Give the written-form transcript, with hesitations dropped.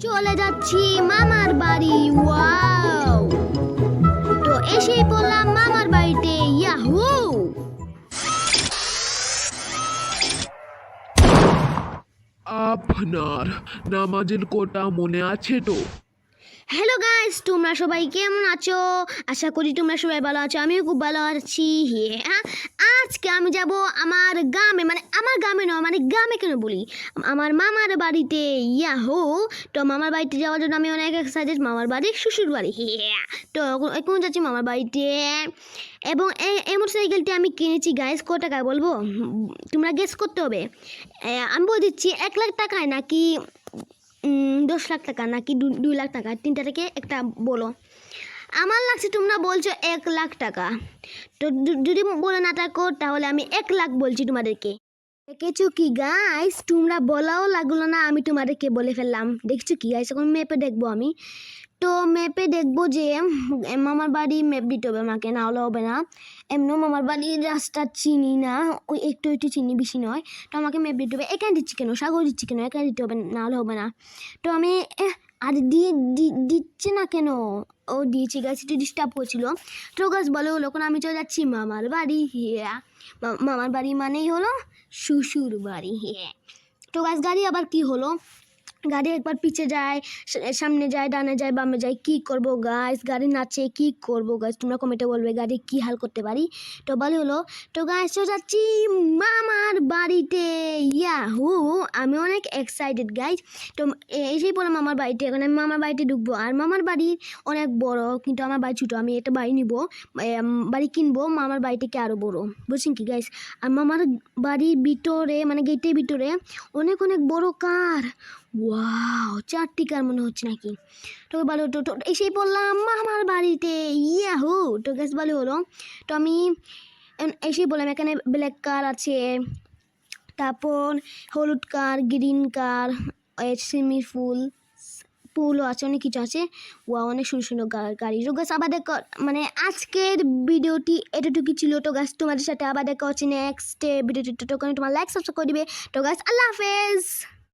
চলে যাচ্ছি মামার বাড়ি। ওয়াও! তো এসেই পড়লাম মামার বাড়িতে। ইয়াহু! আপনার নামাজের কোটা মনে আছে তো? হ্যালো গাইস, তোমরা সবাই কেমন আছো? আশা করি তোমরা সবাই ভালো আছো। আমিও খুব ভালো আছি। আজকে আমি যাব আমার গ্রামে, মানে আমার গ্রামে নয়, মানে গ্রামে কেন বলি, আমার মামার বাড়িতে। ইয়াহু! তো মামার বাড়িতে যাওয়ার জন্য আমি অনেক এক্সাইটেড। মামার বাড়ি, শ্বশুর বাড়ি। তো এখন যাচ্ছি মামার বাড়িতে। এবং এই মোটরসাইকেলটি আমি কিনেছি গাইস। কত টাকায় বলবো? তোমরা গেস করতে হবে। আমি বলে দিচ্ছি, 1 লাখ টাকায় নাকি 10 লাখ টাকা নাকি 2 লাখ টাকা, তিনটা থেকে একটা বলো। আমার লাগছে তোমরা বলছো 1 লাখ টাকা। তো যদি বলে না থাকো তাহলে আমি 1 লাখ বলছি তোমাদেরকে। দেখেছো কি গাইস, তোমরা বলাও লাগলো না, আমি তোমাদেরকে বলে ফেললাম। দেখছো কি গাইস, এখন ম্যাপে দেখবো আমি। তো ম্যাপে দেখবো যে মামার বাড়ি ম্যাপ দিতে হবে আমাকে, না হলে হবে না। এমনিও মামার বাড়ির রাস্তা চিনি না, ওই একটু একটু চিনি, বেশি নয়। তো আমাকে ম্যাপ দিতে হবে। এখানে দিচ্ছি কেন, সাগর দিচ্ছি কেন, এখানে দিতে হবে, না হলে হবে না। তো আমি আর দিচ্ছে না কেন? ও দিয়েছি গাছ, একটু ডিস্টার্ব করছিল। তো গাছ বলে হলো, এখন আমি চলে যাচ্ছি মামার বাড়ি। মামার বাড়ি মানেই হলো শ্বশুর বাড়ি। তো গাছ গাড়ি আবার কি হলো, গাড়ি একবার পিছে যায়, সামনে যায়, ডানে যায়, বামে যায়। কি করব গাইস, গাড়ি নাচে, কি করব গাইস, তোমরা কমেন্টে বলবে গাড়ি কি হাল করতে পারি। তো বলে হলো, তো গাইস তো যাচ্ছি মামার বাড়িতে। ইয়াহু! আমি অনেক এক্সাইটেড গাইস। তো এসেই পড়লাম মামার বাড়িতে। এখন আমি মামার বাড়িতে ঢুকবো। আর মামার বাড়ি অনেক বড়, কিন্তু আমার বাড়ি ছোটো। আমি একটা বাড়ি নিব, বাড়ি কিনবো। মামার বাড়ি থেকে আরও বড়, বুঝছেন কি গাইস। আর মামার বাড়ির ভিতরে, মানে গেটের ভিতরে অনেক অনেক বড় কার। ওয়াও, 4টি কার মনে হচ্ছে নাকি। তো ভালো, তো এসেই পড়লাম মামার বাড়িতে। ইয়াহু! তো গ্যাস ভালো হলো। তো আমি এসেই বললাম, এখানে ব্ল্যাক কার আছে, তারপর হলুদ কার, গ্রিন কার, সিমি ফুলও আছে, অনেক কিছু আছে। ওয়া, অনেক সুন্দর সুন্দর গাড়ি। তো গাছ আবার দেখো, মানে আজকের ভিডিওটি এতটুকু ছিল। তো গাছ তোমাদের সাথে আবার দেখা হচ্ছে নেক্সট ভিডিওটি। তো তোমার লাইক সাবস্ক্রাইব করে দিবে। তো গাছ আল্লাহ হাফেজ।